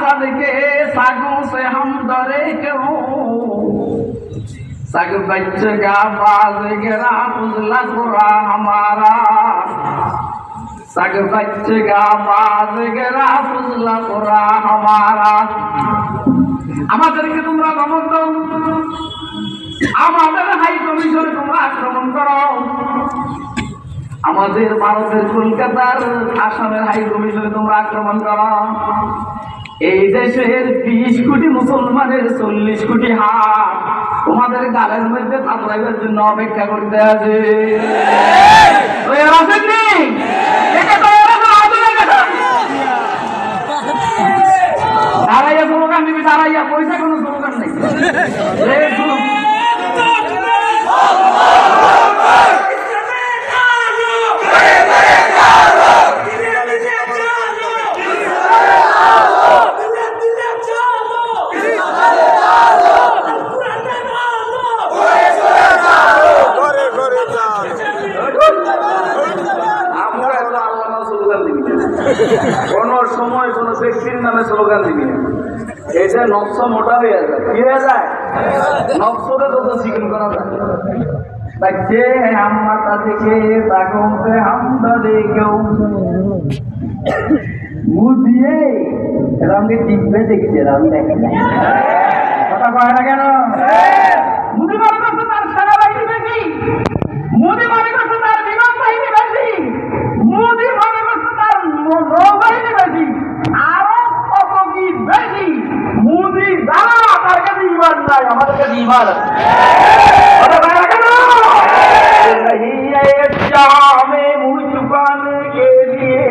सदके सागों से हम डरे क्यों सग बच्चेगा बाज़ेगा फुज़ला कुरा हमारा सग बच्चेगा बाज़ेगा फुज़ला कुरा हमारा আমাদেরকে তোমরা দমন দাও আমাদের হাই কমিশনে তোমরা আক্রমণ করো আমাদের ভারতের কলকাতার আসামের হাই কমিশনে তোমরা আক্রমণ করো এই দেশের 20 কোটি মুসলমানের 40 কোটি হাত তোমাদের গালের মধ্যে থাপড়াইবার জন্য অপেক্ষা করতে আছে দাঁড়াইয়া স্লোগান দিবি দাঁড়াইয়া পয়সা কোনো স্লোগান নেই কোন সময় কোন ব্যক্তির নামে স্লোগান দিবি না এটা নকশা মোটা হয়ে যায় কি হয়ে যায় নকশাটা তো চিকন করা যায় बच्चे हम माता থেকে তাগোं से हम डरे क्यों মুখ দিয়ে রঙে টিপে দেখছে রঙ দেখে কথা কয় না কেন মুদি মানে করছে তার সেনাবাহিনী বেশি মুদি মানে করছে তার বিমান বাহিনী বেশি মুদি মানে করছে তার নৌবাহিনী বেশি আরো কত কি বেশি মুদি জানা তার কাছে ইমান নাই আমাদের কাছে ইমান আছে কথা কয় না কেন नहीं है शाम मुँह छुपाने के लिए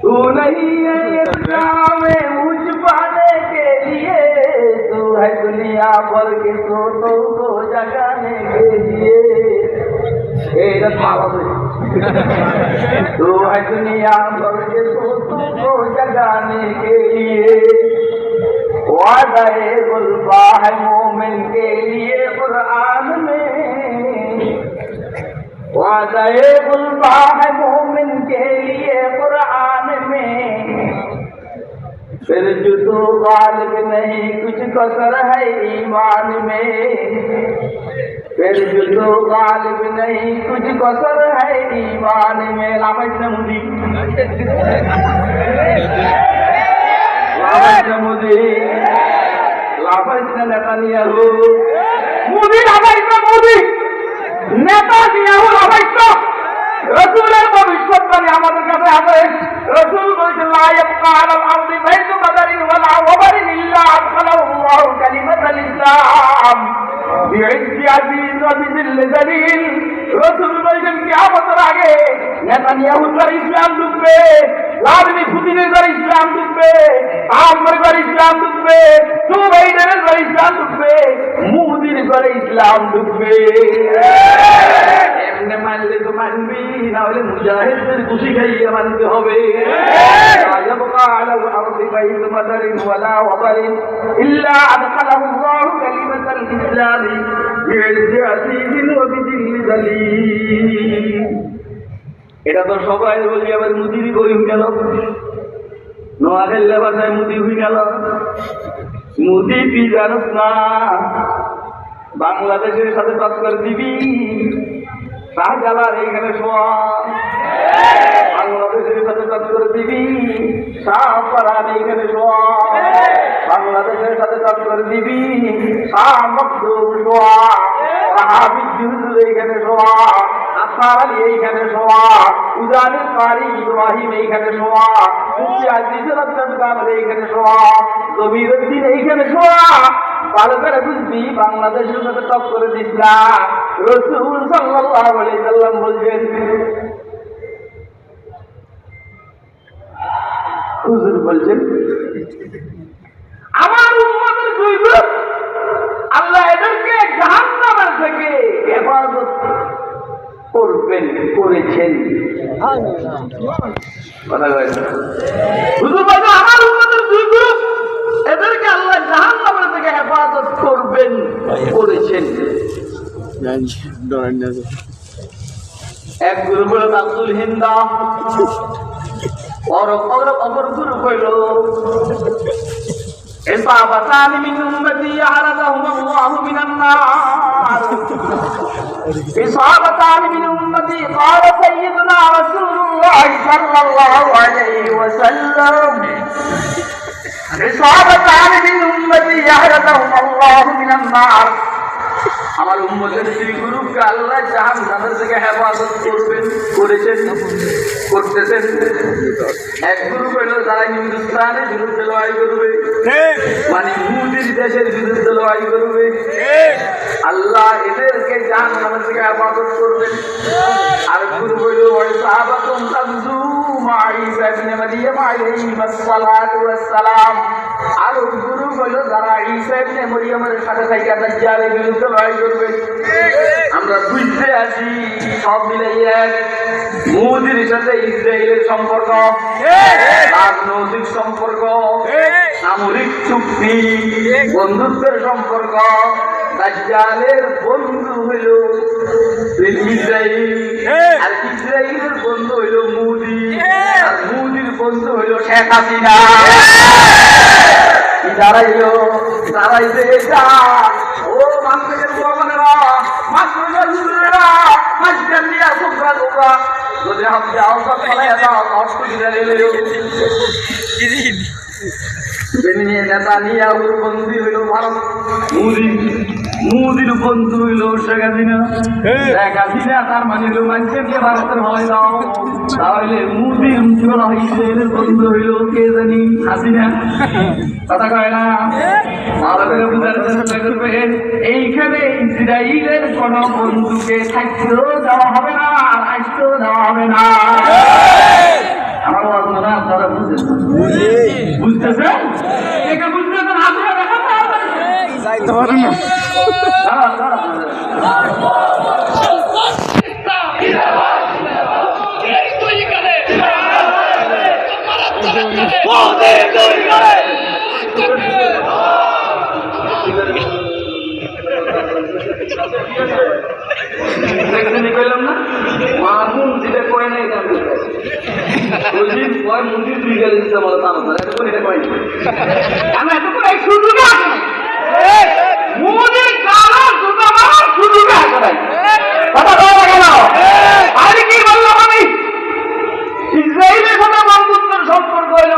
तू नहीं है शाम मुँह छुपाने के लिए तू है दुनिया भर के सोतों को जगाने के लिए तू है दुनिया भर के सोतों को जगाने के लिए वादाए गुलबा है मोमिन के लिए कुरान में वादाए गुलबा है मोमिन के लिए कुरान में फिर जो तो गालिब नहीं कुछ कसर है ईमान में फिर जो तो गालिब नहीं कुछ कसर है ईमान में लामत मुदी মোদি লাভাইছে নেতানিয়াহু মোদি লাভাইছে মোদি নেতানিয়াহু লাভাইছে রাসূলের ভবিষ্যৎবাণী আমাদের কাছে আছে রাসূল বলেছেন লা ইয়াবকা আলাল আরদি বাইতু কাদারিন ওয়ালা ওয়াবারিন ইল্লা আদখালাহু কালিমাতাল ইসলাম বিইজ্জি আজিজ ওয়া বিযিল জালিল রাসূল বলেছেন কিয়ামতের আগে নেতানিয়াহু তার ইসলাম ঢুকবে লাভলি পুতিনের ঘরে ইসলাম ঢুকবে আমার ঘরে ইসলাম ঢুকবে সুবাইদের ঘরে ইসলাম ঢুকবে মুদির ঘরে ইসলাম ঢুকবে এমনি মানলে তো মানবি না হলে মুজাহিদদের খুশি খাইয়ে মানতে হবে আয়াবকা আলাল আরদি বাইতু মাদারিন ওয়ালা ওয়াবারিন ইল্লা আদখালাহু আল্লাহু কালিমাতাল ইসলামি বিইজ্জি আজিজিন ওয়া বিযিল জালিল এটা তো সবাই বলি আবার মুদির কই হয়ে গেল নোয়াখালী ভাষায় মুদি হয়ে গেল মুদি তুই জানোস না বাংলাদেশের সাথে টক্কর দিবি শাহজালাল এইখানে শোয়া বাংলাদেশের সাথে টক্কর দিবি শাহপারান এইখানে শোয়া বাংলাদেশের সাথে টক্কর দিবি শাহ মখদুম শোয়া হাবিজুল এইখানে শোয়া আসারালি এইখানে শোয়া উজানির কারি ইব্রাহিম এইখানে শোয়া মুফতি আজিজুল আজম কামল এইখানে শোয়া জমিরুদ্দিন এইখানে শোয়া ভালো করে বুঝবি বাংলাদেশের সাথে টক্কর দিস না রাসূল সাল্লাল্লাহু আলাইহি সাল্লাম বলছেন হুজুর বলছেন আমার উম্মতের দুই গ্রুপ আল্লাহ এদেরকে জাহান্নামের থেকে হেফাজত করবেন করেছেন হুজুর বলছেন আমার উম্মতের দুই গ্রুপ এদেরকে আল্লাহ জাহান্নামের থেকে হেফাজত করবেন করেছেন এক গ্রুপ হল আব্দুল হিন্দা অপর শুরু হইল إصابتان من أمتي أعرضهم الله من النار إصابتان من أمتي قال سيدنا رسول الله صلى الله عليه وسلم إصابتان من أمتي أعرضهم الله من النار আমার উম্মতের দুই গ্রুপকে আল্লাহ জাহান্নামের থেকে হেফাজত করবেন, করেছেন, করতেছেন। এক গ্রুপ হলো যারা হিন্দুস্তানের বিরুদ্ধে লড়াই করবে, মানে মুদির দেশের বিরুদ্ধে লড়াই করবে, আল্লাহ এদেরকে জাহান্নামের থেকে হেফাজত করবেন। আর গ্রুপ হলো সাহাবাতুম তাবজু মাই ইবনে মারিয়াম আলাইহিস সালাতু ওয়াস সালাম। আর গ্রুপ হলো যারা ঈসা ইবনে মারিয়ামের সাথে থাইকা দাজ্জালের বিরুদ্ধে লড়াই করবে। আমরা বুঝতে আছি সব মিলাইয়া মুদির সাথে ইসরায়েলের সম্পর্ক, রাজনৈতিক সম্পর্ক, সামরিক চুক্তি, বন্ধুত্বের সম্পর্ক। দাজ্জালের বন্ধু হইল ইসরায়েল, আর ইসরায়েলের বন্ধু হইল মুদি, আর মুদির বন্ধু হইল শেখ হাসিনা। দাঁড়াইলো দাঁড়াইতে এটা ও মানুষের ভগবানেরা, মানুষের হুজুরেরা, মাঝখান দিয়া তোমরা তোমরা যদি আপনি আওয়াজ ফলাইয়া দাও নষ্ট করে নিলেও নেতানিয়াহুর বন্ধু হইল ভারত, মুদির বন্ধু হইল শেখ হাসিনা। শেখ হাসিনা তার মানে হইল মানুষকে ভারতের হয় দাও, তাহলে মুদির ইসরায়েলের বন্ধু হইল কে জানি হাসিনা। কথা কয় না, ভালো করে বুঝার চেষ্টা করবেন। এইখানে ইসরায়েলের কোন বন্ধুকে থাকতেও দেওয়া হবে না, আর আসতেও দেওয়া হবে না। আমার মনে হয় আপনারা বুঝতেছেন, বুঝতেছেন, একে বুঝতেছেন, আপনারা দেখাতে পারেন না। বললাম না মাহুম যেটা কয় না এটা মন্দির দুই গেলে দিতে বলো তা এতক্ষণ এটা কয়নি, আমি এতক্ষণ এই সুযোগে আসি মুদির কারো সুযোগ আমার সুযোগে আসে কথা বলা কেন? আর কি বললাম আমি? ইসরায়েলের সাথে বন্ধুত্বের সম্পর্ক হইল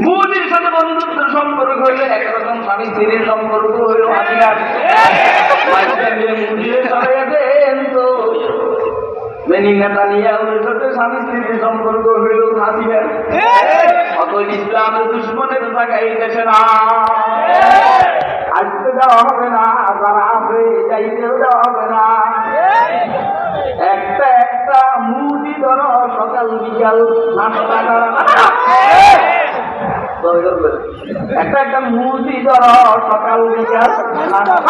মুদির সাথে বন্ধুত্বের সম্পর্ক হইল একরকম স্বামী স্ত্রীর সম্পর্ক হইল হাসিনার মুদির নেতানিয়াহুর সাথে স্বামী স্ত্রীর সম্পর্ক হইল হাসিনার। অত ইসলামের দুশ্মনের জায়গায় গেছে না, আসতে দেওয়া হবে না, যারা আসবে যাইতেও দেওয়া হবে না। একটা একটা মুদি ধরো সকাল বিকাল নাস্তা করা, একটা একটা মুদি ধরো সকাল বিকাল নাস্তা।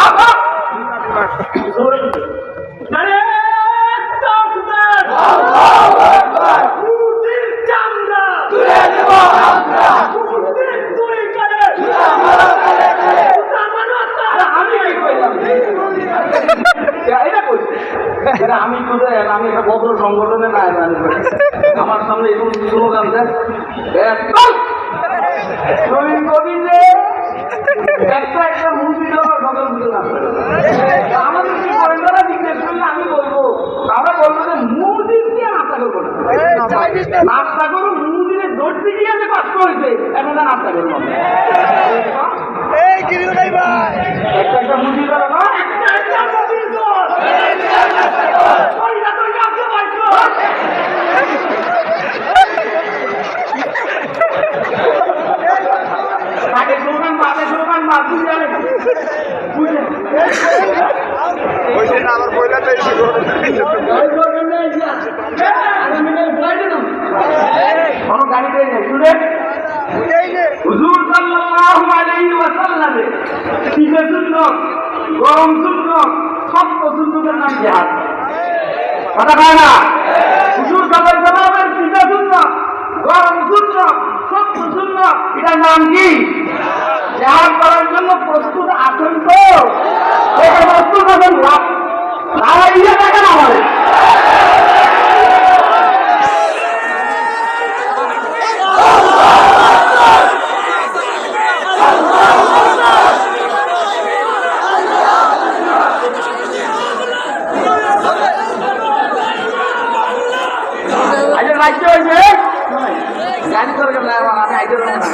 আমি আমি একটা ভদ্র সংগঠনে না, আমার সামনে এরকম স্লোগান দেন একটা একটা মুভি সকাল আমাদের কি গোয়েন্দারা জিজ্ঞেস করলে আমি বলবো, আমরা বলবো যে মুদির দিয়ে নাস্তা করবো না, নাস্তা করবো মুদিরে ধরতে গিয়ে যে কষ্ট হয়েছে এখন নাস্তা করবো একটা একটা মুদি করা না, আমার পয়লাটা এসে গাড়িতে শুনে হুজুর সাল্লাল্লাহু আলাইহি ওয়াসাল্লামের শীতের সুন্নত, গরম সুন্নত, সত্য সুন্নতের নাম জিহাদ। কথা কয় না? হুজুর সাল্লাল্লাহু আলাইহি ওয়াসাল্লামের শীতের সুন্নত, গরম সুন্নত, সত্য সুন্নত, এটার নাম কি? জিহাদ করার জন্য প্রস্তুত আছেন তো? প্রস্তুত আছেন? দাঁড়াইয়া দেখেন আমাদের আইতে হয়েছে গাড়ি করে গেল আমি আইতে দেবো না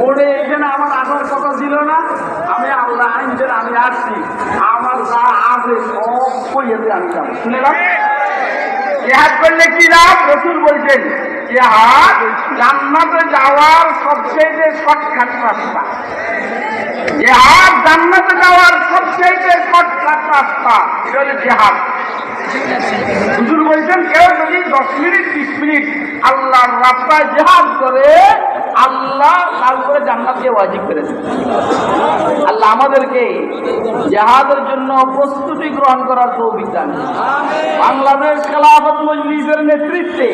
ওরে এখানে আমার আসার কথা ছিল না আমি আল্লাহ আইনছেন আমি আসছি আমার যা আছে সব কইয়েতে আমি যাবো শুনে না জিহাদ করলে কি লাভ রসুল বলছেন জিহাদ জান্নাতে যাওয়ার সবচেয়ে শর্টকাট রাস্তা জিহাদ জান্নাতে যাওয়ার সবচেয়ে শর্টকাট রাস্তা এটা হলো জিহাদ হুজুর বলছেন কেউ যদি 10 মিনিট 20 মিনিট আল্লাহর রাস্তায় জিহাদ করে আল্লাহ তার উপরে জান্নাতকে ওয়াজিব করেছেন আল্লাহ আমাদেরকে জিহাদের জন্য প্রস্তুতি গ্রহণ করার তৌফিক দান বাংলাদেশ খেলাফত মজলিসের নেতৃত্বে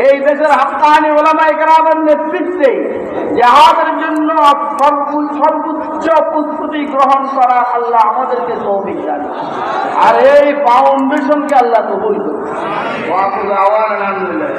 এই দেশের হাক্কানি উলামায়ে কেরামের নেতৃত্বে জিহাদের জন্য সর্বোচ্চ প্রস্তুতি গ্রহণ করা আল্লাহ আমাদেরকে তৌফিক দান আর এই ফাউন্ডেশনকে আল্লাহ কবুল করুন ওয়া আলহামদুলিল্লাহ